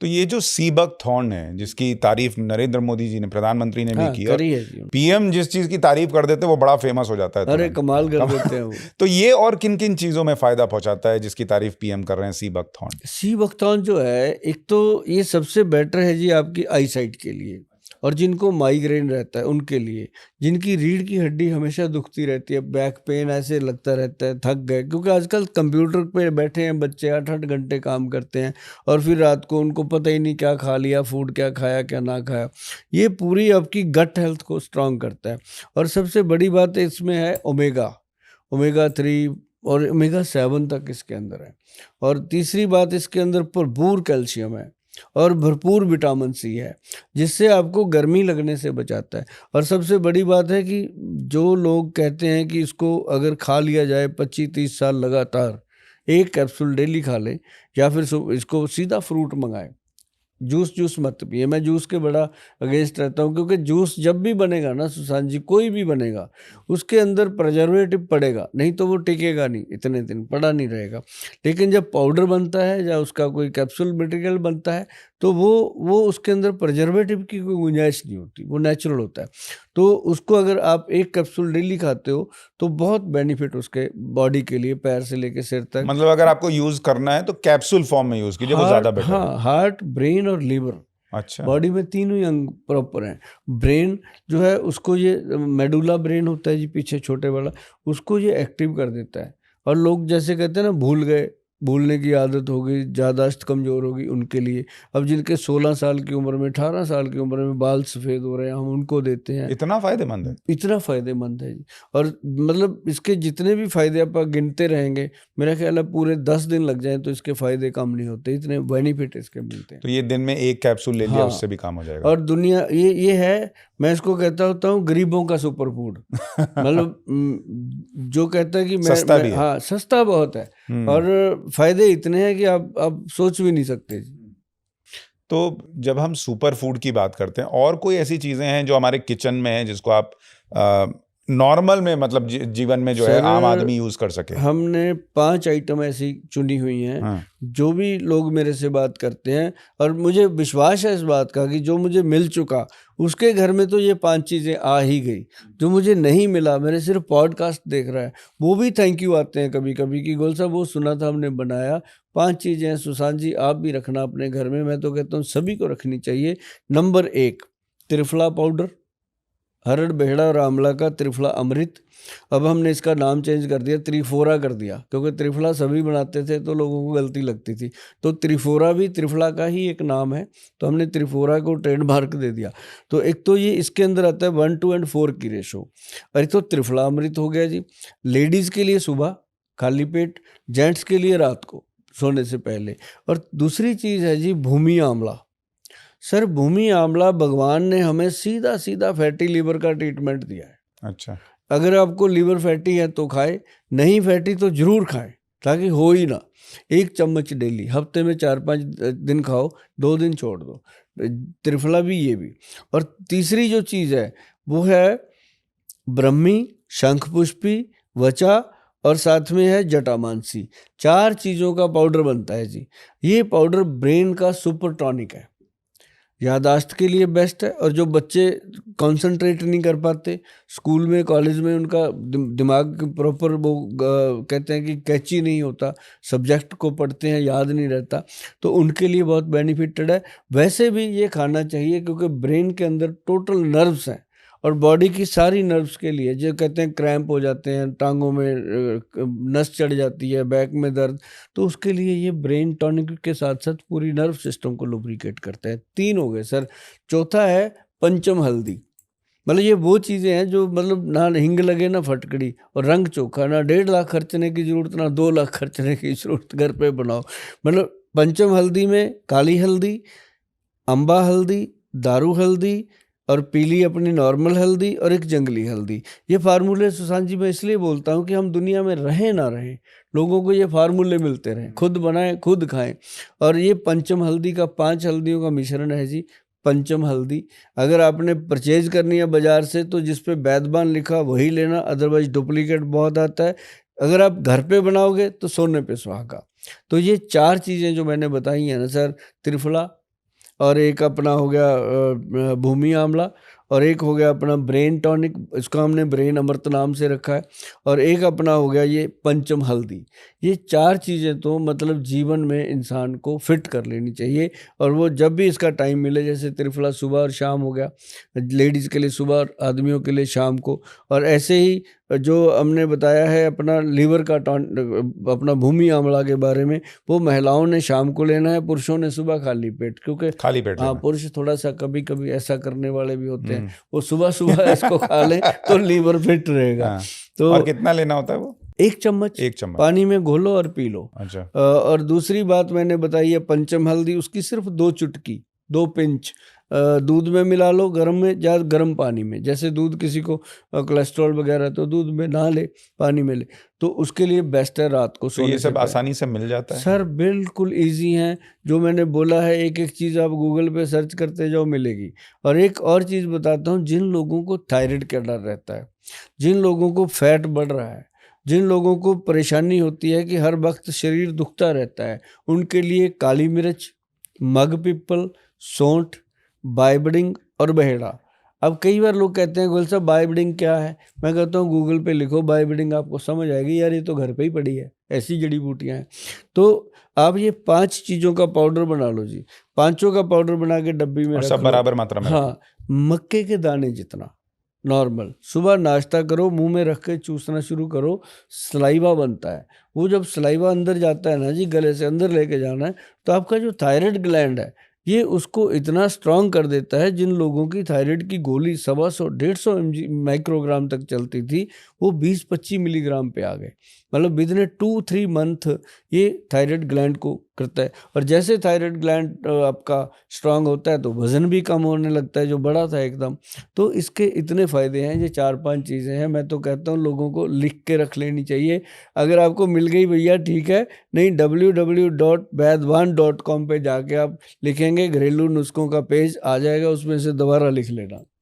तो ये जो सीबकथॉर्न है, जिसकी तारीफ नरेंद्र मोदी जी ने, प्रधानमंत्री ने भी की, और करी है जी। पीएम जिस चीज की तारीफ कर देते हैं वो बड़ा फेमस हो जाता है अरे तुरंत। कमाल कर देते हैं वो। तो ये और किन किन चीजों में फायदा पहुंचाता है जिसकी तारीफ पीएम कर रहे हैं सीबकथॉर्न? सीबकथॉर्न जो है, एक तो ये सबसे बेटर है जी आपकी आई साइट के लिए, और जिनको माइग्रेन रहता है उनके लिए, जिनकी रीढ़ की हड्डी हमेशा दुखती रहती है, बैक पेन ऐसे लगता रहता है, थक गए, क्योंकि आजकल कंप्यूटर पे बैठे हैं बच्चे, 8-8 घंटे काम करते हैं, और फिर रात को उनको पता ही नहीं क्या खा लिया, फूड क्या खाया क्या ना खाया। ये पूरी आपकी गट हेल्थ को स्ट्रांग करता है। और सबसे बड़ी बात इसमें है ओमेगा 3 और ओमेगा 7 तक इसके अंदर है। और तीसरी बात, इसके अंदर भरपूर कैल्शियम है और भरपूर विटामिन सी है, जिससे आपको गर्मी लगने से बचाता है। और सबसे बड़ी बात है कि जो लोग कहते हैं कि इसको अगर खा लिया जाए 25-30 साल लगातार, एक कैप्सूल डेली खा लें, या फिर इसको सीधा फ्रूट मंगाएं, जूस मत पिए। मैं जूस के बड़ा अगेंस्ट रहता हूँ, क्योंकि जूस जब भी बनेगा ना सुशांत जी, कोई भी बनेगा, उसके अंदर प्रिजर्वेटिव पड़ेगा, नहीं तो वो टिकेगा नहीं, इतने दिन पड़ा नहीं रहेगा। लेकिन जब पाउडर बनता है या उसका कोई कैप्सूल मटेरियल बनता है, तो वो उसके अंदर प्रिजर्वेटिव की कोई गुंजाइश नहीं होती, वो नेचुरल होता है। तो उसको अगर आप एक कैप्सूल डेली खाते हो तो बहुत बेनिफिट उसके बॉडी के लिए, पैर से लेके सिर तक। मतलब अगर आपको यूज करना है तो कैप्सूल फॉर्म में यूज कीजिए, वो ज्यादा बेटर है। हाँ, हार्ट, ब्रेन और लीवर, अच्छा। बॉडी में तीनों ही अंग प्रॉपर हैं। ब्रेन जो है उसको ये मेडुला ब्रेन होता है जी, पीछे छोटे वाला, उसको ये एक्टिव कर देता है। और लोग जैसे कहते हैं ना, भूलने की आदत हो गई, याददाश्त कमज़ोर होगी, उनके लिए। अब जिनके 16 साल की उम्र में, 18 साल की उम्र में बाल सफ़ेद हो रहे हैं, हम उनको देते हैं। इतना फायदेमंद है? इतना फ़ायदेमंद है जी। और मतलब इसके जितने भी फ़ायदे आप गिनते रहेंगे, मेरा ख्याल है पूरे 10 दिन लग जाएं तो इसके फ़ायदे कम नहीं होते, इतने बेनिफिट इसके मिलते हैं। तो ये दिन में एक कैप्सूल ले लिया, हाँ, उससे भी काम हो जाएगा। और दुनिया ये है, मैं इसको कहता होता हूँ गरीबों का सुपर फूड। मतलब जो कहता है कि सस्ता भी है। हाँ, सस्ता बहुत है, और फायदे इतने हैं कि आप सोच भी नहीं सकते। तो जब हम सुपर फूड की बात करते हैं, और कोई ऐसी चीजें हैं जो हमारे किचन में हैं जिसको आप नॉर्मल में, मतलब जीवन में जो है आम आदमी यूज कर सके? हमने 5 आइटम ऐसी चुनी हुई हैं। हाँ। जो भी लोग मेरे से बात करते हैं, और मुझे विश्वास है इस बात का कि जो मुझे मिल चुका उसके घर में तो ये 5 चीज़ें आ ही गई। जो मुझे नहीं मिला, मेरे सिर्फ पॉडकास्ट देख रहा है, वो भी थैंक यू आते हैं कभी कभी कि गोल साहब वो सुना था, हमने बनाया। 5 चीज़ें हैं सुशांत जी, आप भी रखना अपने घर में, मैं तो कहता हूँ सभी को रखनी चाहिए। नंबर 1, त्रिफला पाउडर, हरड़, बेहड़ा और आंवला का त्रिफला अमृत। अब हमने इसका नाम चेंज कर दिया, त्रिफोरा कर दिया, क्योंकि त्रिफला सभी बनाते थे तो लोगों को गलती लगती थी। तो त्रिफोरा भी त्रिफला का ही एक नाम है, तो हमने त्रिफोरा को ट्रेडमार्क दे दिया। तो एक तो ये इसके अंदर आता है 1:4 की रेशो। और एक तो त्रिफला अमृत हो गया जी, लेडीज़ के लिए सुबह खाली पेट, जेंट्स के लिए रात को सोने से पहले। और दूसरी चीज़ है जी भूमि आंवला। सर, भूमि आंवला भगवान ने हमें सीधा सीधा फैटी लीवर का ट्रीटमेंट दिया है। अच्छा। अगर आपको लीवर फैटी है तो खाए, नहीं फैटी तो जरूर खाएं, ताकि हो ही ना। 1 चम्मच डेली, हफ्ते में 4-5 दिन खाओ, 2 दिन छोड़ दो। त्रिफला भी, ये भी। और तीसरी जो चीज़ है वो है ब्रह्मी, शंखपुष्पी, वचा, और साथ में है जटामानसी। 4 चीज़ों का पाउडर बनता है जी। ये पाउडर ब्रेन का सुपर टॉनिक है, यादाश्त के लिए बेस्ट है। और जो बच्चे कंसंट्रेट नहीं कर पाते स्कूल में, कॉलेज में, उनका दिमाग प्रॉपर वो कहते हैं कि कैची नहीं होता, सब्जेक्ट को पढ़ते हैं याद नहीं रहता, तो उनके लिए बहुत बेनिफिटेड है। वैसे भी ये खाना चाहिए, क्योंकि ब्रेन के अंदर टोटल नर्व्स हैं, और बॉडी की सारी नर्व्स के लिए, जो कहते हैं क्रैम्प हो जाते हैं, टांगों में नस चढ़ जाती है, बैक में दर्द, तो उसके लिए ये ब्रेन टॉनिक के साथ साथ पूरी नर्व सिस्टम को लुब्रिकेट करता है। 3 हो गए सर। चौथा है पंचम हल्दी। मतलब ये वो चीज़ें हैं जो, मतलब ना हिंग लगे ना फटकड़ी, और रंग चोखा, ना 1.5 लाख खर्चने की ज़रूरत, ना 2 लाख खर्चने की ज़रूरत, घर पे बनाओ। मतलब पंचम हल्दी में काली हल्दी, अम्बा हल्दी, दारू हल्दी, और पीली अपनी नॉर्मल हल्दी, और एक जंगली हल्दी। ये फार्मूले सुशांत जी मैं इसलिए बोलता हूँ कि हम दुनिया में रहें ना रहें, लोगों को ये फार्मूले मिलते रहें, खुद बनाएं, खुद खाएं। और ये पंचम हल्दी का 5 हल्दियों का मिश्रण है जी, पंचम हल्दी। अगर आपने परचेज करनी है बाज़ार से तो जिस पे वैद्यमान लिखा वही लेना, अदरवाइज डुप्लीकेट बहुत आता है। अगर आप घर पे बनाओगे तो सोने पे सुहागा। तो ये 4 चीज़ें जो मैंने बताई हैं ना सर, त्रिफला, और एक अपना हो गया भूमि आंवला, और एक हो गया अपना ब्रेन टॉनिक, इसको हमने ब्रेन अमृत नाम से रखा है, और एक अपना हो गया ये पंचम हल्दी। ये 4 चीज़ें तो मतलब जीवन में इंसान को फिट कर लेनी चाहिए, और वो जब भी इसका टाइम मिले, जैसे त्रिफला सुबह और शाम हो गया, लेडीज़ के लिए सुबह और आदमियों के लिए शाम को, और ऐसे ही जो हमने बताया है अपना लीवर का अपना भूमि आंवला के बारे में, वो महिलाओं ने शाम को लेना है, पुरुषों ने सुबह खाली पेट, क्योंकि खाली पेट हाँ लेना। पुरुष थोड़ा सा कभी कभी ऐसा करने वाले भी होते हैं, वो सुबह सुबह इसको खा लें तो लीवर फिट रहेगा। हाँ। तो और कितना लेना होता है वो? 1 चम्मच 1 चम्मच पानी में घोलो और पी लो। अच्छा। और दूसरी बात मैंने बताई है पंचम हल्दी, उसकी सिर्फ 2 चुटकी, 2 पिंच दूध में मिला लो, गर्म में, या गर्म पानी में। जैसे दूध किसी को कोलेस्ट्रॉल वगैरह तो दूध में ना ले, पानी में ले, तो उसके लिए बेस्ट है रात को तो सोने ये से सब पहले। आसानी से मिल जाता है? सर बिल्कुल इजी हैं, जो मैंने बोला है एक एक चीज़ आप गूगल पे सर्च करते जाओ मिलेगी। और एक और चीज़ बताता हूँ, जिन लोगों को थायराइड का डर रहता है, जिन लोगों को फैट बढ़ रहा है, जिन लोगों को परेशानी होती है कि हर वक्त शरीर दुखता रहता है, उनके लिए काली मिर्च, मग पिपल, सौंठ, बाइबडिंग और बहेड़ा। अब कई बार लोग कहते हैं गोल साहब बाइबडिंग क्या है? मैं कहता हूँ गूगल पे लिखो बाइबडिंग, आपको समझ आएगी, यार ये तो घर पे ही पड़ी है, ऐसी जड़ी बूटियाँ हैं। तो आप ये 5 चीज़ों का पाउडर बना लो जी, 5 का पाउडर बना के डब्बी में और रख सब लो। बराबर मात्रा में रखो। हाँ, मक्के के दाने जितना नॉर्मल। सुबह नाश्ता करो, मुंह में रख के चूसना शुरू करो, सलाइवा बनता है। वो जब सलाइवा अंदर जाता है ना जी, गले से अंदर लेके जाना है, तो आपका जो थायराइड ग्लैंड है ये उसको इतना स्ट्रांग कर देता है। जिन लोगों की थायराइड की गोली 125-150 माइक्रोग्राम तक चलती थी, वो 20-25 मिलीग्राम पे आ गए। मतलब विदिन 2-3 मंथ ये थायराइड ग्लैंड को करता है। और जैसे थायराइड ग्लैंड आपका स्ट्रांग होता है तो वज़न भी कम होने लगता है, जो बड़ा था एकदम। तो इसके इतने फ़ायदे हैं, ये 4-5 चीज़ें हैं। मैं तो कहता हूँ लोगों को लिख के रख लेनी चाहिए। अगर आपको मिल गई भैया ठीक है, नहीं www.वैद्यवान.com पे जाके आप लिखेंगे घरेलू नुस्खों का पेज आ जाएगा, उसमें से दोबारा लिख लेना।